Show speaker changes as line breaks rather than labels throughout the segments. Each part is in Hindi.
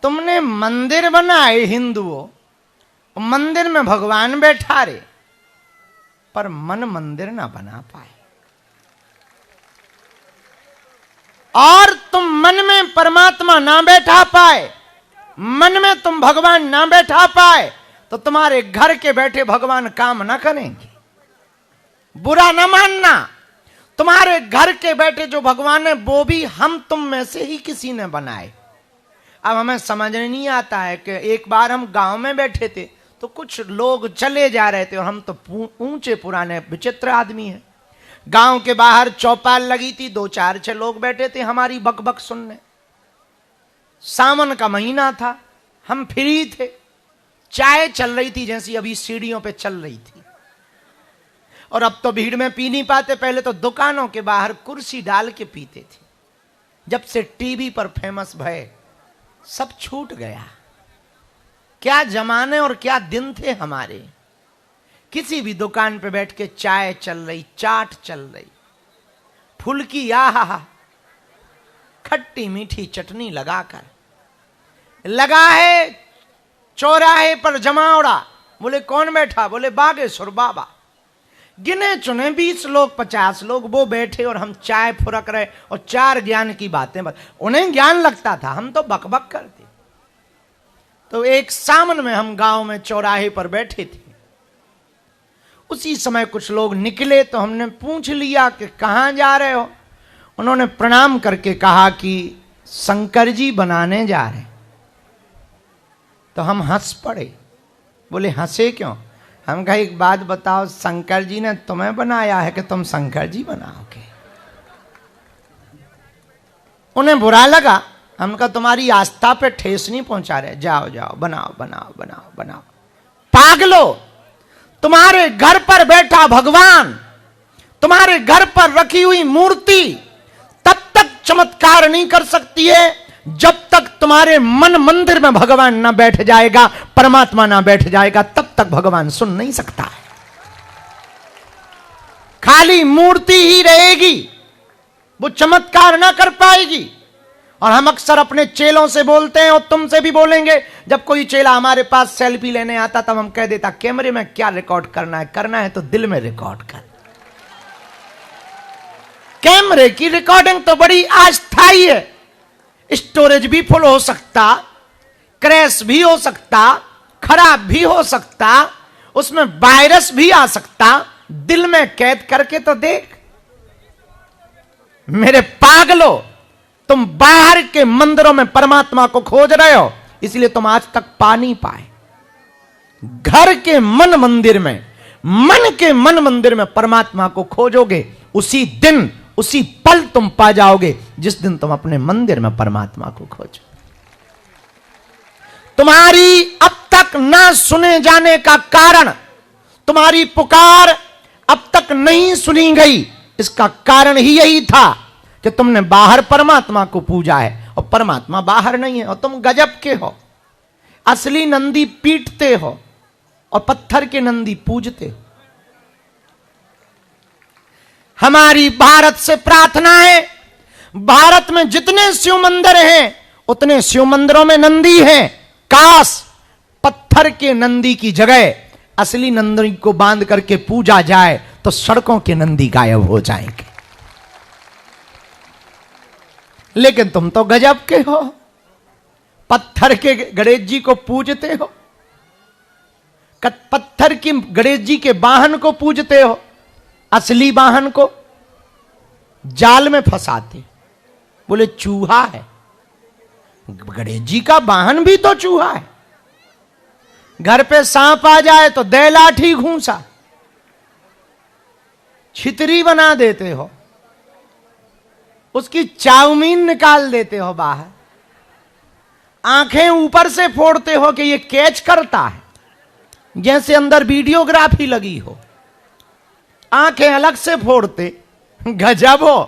तुमने मंदिर बनाए हिंदुओं, मंदिर में भगवान बैठा रे, पर मन मंदिर ना बना पाए। और तुम मन में परमात्मा ना बैठा पाए, मन में तुम भगवान ना बैठा पाए, तो तुम्हारे घर के बैठे भगवान काम ना करेंगे। बुरा ना मानना, तुम्हारे घर के बैठे जो भगवान है वो भी हम तुम में से ही किसी ने बनाए। अब हमें समझ नहीं आता है कि एक बार हम गांव में बैठे थे तो कुछ लोग चले जा रहे थे और हम तो ऊंचे पुराने विचित्र आदमी हैं। गांव के बाहर चौपाल लगी थी, 2-4-6 लोग बैठे थे हमारी बकबक सुनने। सावन का महीना था, हम फ्री थे, चाय चल रही थी जैसी अभी सीढ़ियों पे चल रही थी। और अब तो भीड़ में पी नहीं पाते, पहले तो दुकानों के बाहर कुर्सी डाल के पीते थे। जब से टीवी पर फेमस भय सब छूट गया। क्या जमाने और क्या दिन थे हमारे। किसी भी दुकान पे बैठ के चाय चल रही, चाट चल रही, फुल्की आहा, खट्टी मीठी चटनी लगाकर लगा है चौराहे पर जमावड़ा। बोले कौन बैठा? बोले बागेश्वर बाबा। गिने चुने 20 लोग 50 लोग वो बैठे और हम चाय फुरक रहे और 4 ज्ञान की बातें उन्हें ज्ञान लगता था, हम तो बकबक करते। तो एक सामन में हम गांव में चौराहे पर बैठे थे, उसी समय कुछ लोग निकले तो हमने पूछ लिया कि कहां जा रहे हो। उन्होंने प्रणाम करके कहा कि शंकर जी बनाने जा रहे। तो हम हंस पड़े। बोले हंसे क्यों? हम कहा एक बात बताओ, शंकर जी ने तुम्हें बनाया है कि तुम शंकर जी बनाओगे? उन्हें बुरा लगा। हम कहा तुम्हारी आस्था पे ठेस नहीं पहुंचा रहे, जाओ जाओ बनाओ बनाओ बनाओ बनाओ। पागलो, तुम्हारे घर पर बैठा भगवान, तुम्हारे घर पर रखी हुई मूर्ति तब तक चमत्कार नहीं कर सकती है जब तक तुम्हारे मन मंदिर में भगवान ना बैठ जाएगा, परमात्मा ना बैठ जाएगा, तब तक भगवान सुन नहीं सकता है। खाली मूर्ति ही रहेगी, वो चमत्कार ना कर पाएगी। और हम अक्सर अपने चेलों से बोलते हैं और तुमसे भी बोलेंगे, जब कोई चेला हमारे पास सेल्फी लेने आता तब हम कह देता कैमरे में क्या रिकॉर्ड करना है तो दिल में रिकॉर्ड कर। कैमरे की रिकॉर्डिंग तो बड़ी अस्थायी है, स्टोरेज भी फुल हो सकता, क्रैश भी हो सकता, खराब भी हो सकता, उसमें वायरस भी आ सकता। दिल में कैद करके तो देख। मेरे पागलो, तुम बाहर के मंदिरों में परमात्मा को खोज रहे हो, इसलिए तुम आज तक पा नहीं पाए। घर के मन मंदिर में, मन के मन मंदिर में परमात्मा को खोजोगे, उसी दिन उसी पल तुम पा जाओगे जिस दिन तुम अपने मंदिर में परमात्मा को खोजो। तुम्हारी अब तक ना सुने जाने का कारण, तुम्हारी पुकार अब तक नहीं सुनी गई, इसका कारण ही यही था कि तुमने बाहर परमात्मा को पूजा है और परमात्मा बाहर नहीं है। और तुम गजब के हो, असली नंदी पीटते हो और पत्थर के नंदी पूजते हो। हमारी भारत से प्रार्थना है, भारत में जितने शिव मंदिर हैं उतने शिव मंदिरों में नंदी हैं। काश पत्थर के नंदी की जगह असली नंदी को बांध करके पूजा जाए तो सड़कों के नंदी गायब हो जाएंगे। लेकिन तुम तो गजब के हो, पत्थर के गणेश जी को पूजते हो, पत्थर की गणेश जी के वाहन को पूजते हो, असली वाहन को जाल में फंसाते। बोले चूहा है, गणेश जी का वाहन भी तो चूहा है। घर पे सांप आ जाए तो दे लाठी घूंसा, छितरी बना देते हो, उसकी चाउमीन निकाल देते हो बाहर, आंखें ऊपर से फोड़ते हो कि ये कैच करता है, जैसे अंदर वीडियोग्राफी लगी हो, आंखें अलग से फोड़ते। गजब हो।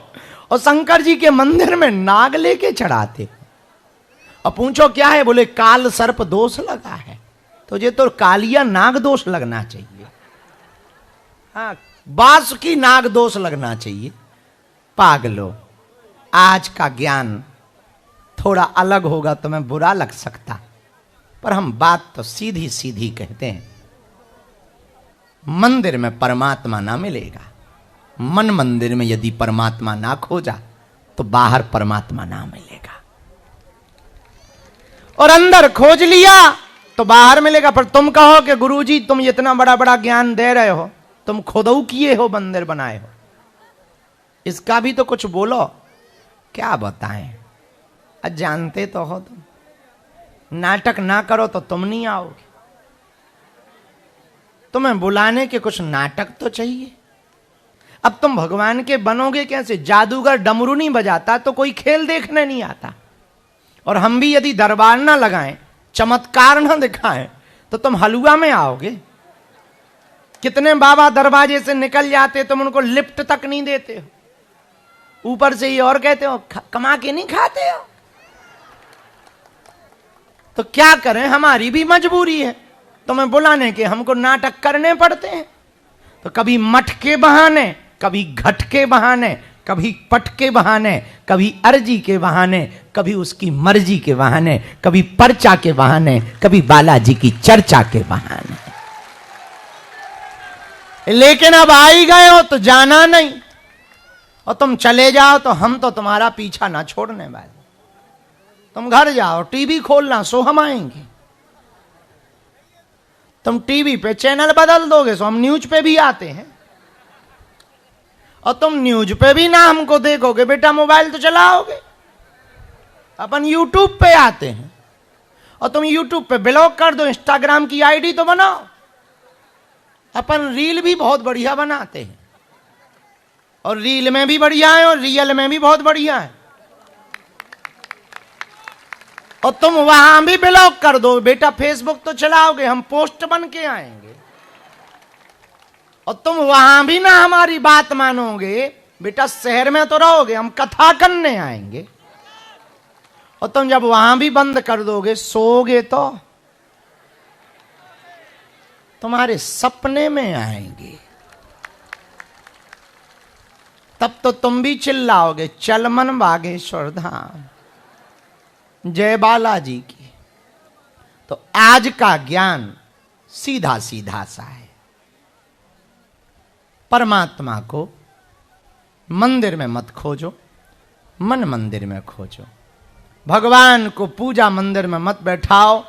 और शंकर जी के मंदिर में नाग लेके चढ़ाते और पूछो क्या है? बोले काल सर्प दोष लगा है। तुझे तो कालिया नाग दोष लगना चाहिए, हाँ बासुकी नाग दोष लगना चाहिए। पागलो, आज का ज्ञान थोड़ा अलग होगा तो मैं बुरा लग सकता, पर हम बात तो सीधी सीधी कहते हैं। मंदिर में परमात्मा ना मिलेगा, मन मंदिर में यदि परमात्मा ना खोजा तो बाहर परमात्मा ना मिलेगा, और अंदर खोज लिया तो बाहर मिलेगा। पर तुम कहो कि गुरुजी तुम इतना बड़ा बड़ा ज्ञान दे रहे हो, तुम खुद किए हो, मंदिर बनाए हो, इसका भी तो कुछ बोलो। क्या बताएं, जानते तो हो तुम, नाटक ना करो तो तुम नहीं आओगे, तुम्हें बुलाने के कुछ नाटक तो चाहिए। अब तुम भगवान के बनोगे कैसे? जादूगर डमरू नहीं बजाता तो कोई खेल देखने नहीं आता, और हम भी यदि दरबार ना लगाएं, चमत्कार ना दिखाएं, तो तुम हलुआ में आओगे। कितने बाबा दरवाजे से निकल जाते, तुम उनको लिफ्ट तक नहीं देते हो, ऊपर से ही और कहते हो कमा के नहीं खाते हो। तो क्या करें, हमारी भी मजबूरी है, तुम्हें बुलाने के हमको नाटक करने पड़ते हैं। तो कभी मठ के बहाने, कभी घट के बहाने, कभी पट के बहाने, कभी अर्जी के बहाने, कभी उसकी मर्जी के बहाने, कभी पर्चा के बहाने, कभी बालाजी की चर्चा के बहाने। लेकिन अब आ ही गए हो तो जाना नहीं, और तुम चले जाओ तो हम तो तुम्हारा पीछा ना छोड़ने वाले। तुम घर जाओ, टीवी खोलना, सो हम आएंगे। तुम टीवी पे चैनल बदल दोगे सो हम न्यूज पे भी आते हैं, और तुम न्यूज पे भी ना हमको देखोगे, बेटा मोबाइल तो चलाओगे। अपन यूट्यूब पे आते हैं, और तुम यूट्यूब पे ब्लॉग कर दो, इंस्टाग्राम की आईडी तो बनाओ। अपन रील भी बहुत बढ़िया बनाते हैं, और रील में भी बढ़िया है और रियल में भी बहुत बढ़िया है। और तुम वहां भी ब्लॉग कर दो, बेटा फेसबुक तो चलाओगे, हम पोस्ट बन के आएंगे। और तुम वहां भी ना हमारी बात मानोगे, बेटा शहर में तो रहोगे, हम कथा करने आएंगे। और तुम जब वहां भी बंद कर दोगे, सोओगे तो तुम्हारे सपने में आएंगे, तब तो तुम भी चिल्लाओगे चल मन बागेश्वर धाम, जय बालाजी की। तो आज का ज्ञान सीधा सीधा सा है, परमात्मा को मंदिर में मत खोजो, मन मंदिर में खोजो। भगवान को पूजा मंदिर में मत बैठाओ,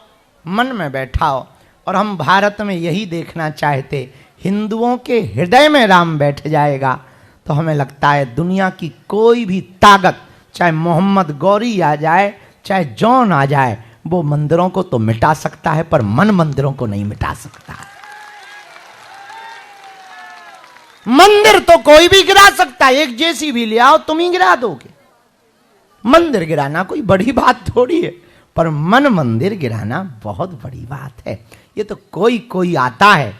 मन में बैठाओ। और हम भारत में यही देखना चाहते, हिंदुओं के हृदय में राम बैठ जाएगा तो हमें लगता है दुनिया की कोई भी ताकत, चाहे मोहम्मद गौरी आ जाए, चाहे जॉन आ जाए, वो मंदिरों को तो मिटा सकता है, पर मन मंदिरों को नहीं मिटा सकता है। मंदिर तो कोई भी गिरा सकता है, एक जेसीबी ले आओ तुम ही गिरा दोगे। मंदिर गिराना कोई बड़ी बात थोड़ी है, पर मन मंदिर गिराना बहुत बड़ी बात है। ये तो कोई कोई आता है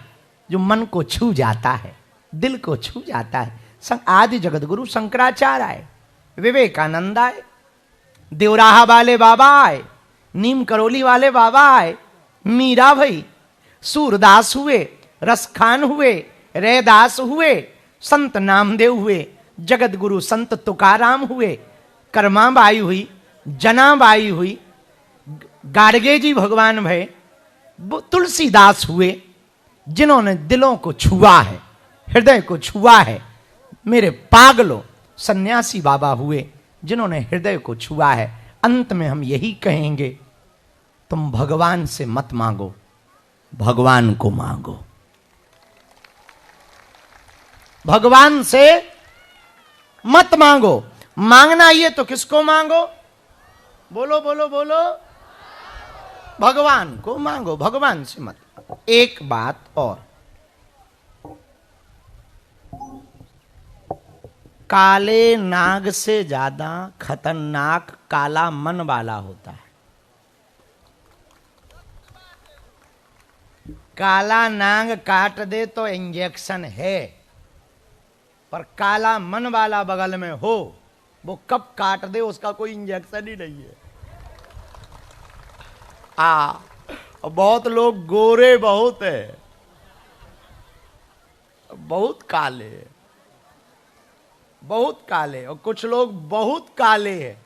जो मन को छू जाता है, दिल को छू जाता है। आदि जगत गुरु शंकराचार्य आए, विवेकानंद आए, देवराहा वाले बाबा आए, नीम करोली वाले बाबा आए, मीरा भाई, सूरदास हुए, रसखान हुए, रैदास हुए, संत नामदेव हुए, जगत गुरु संत तुकाराम हुए, कर्माबाई हुई, जनाबाई हुई, गाड़गे जी भगवान भय, तुलसीदास हुए, जिन्होंने दिलों को छुआ है, हृदय को छुआ है। मेरे पागलों, सन्यासी बाबा हुए, जिन्होंने हृदय को छुआ है। अंत में हम यही कहेंगे, तुम भगवान से मत मांगो, भगवान को मांगो। भगवान से मत मांगो। मांगना ये तो किसको मांगो? बोलो बोलो बोलो, भगवान को मांगो, भगवान से मत मांगो। एक बात और, काले नाग से ज्यादा खतरनाक काला मन वाला होता है। काला नाग काट दे तो इंजेक्शन है, पर काला मन वाला बगल में हो, वो कब काट दे उसका कोई इंजेक्शन ही नहीं है। बहुत लोग गोरे बहुत है, बहुत काले, बहुत काले, और कुछ लोग बहुत काले हैं।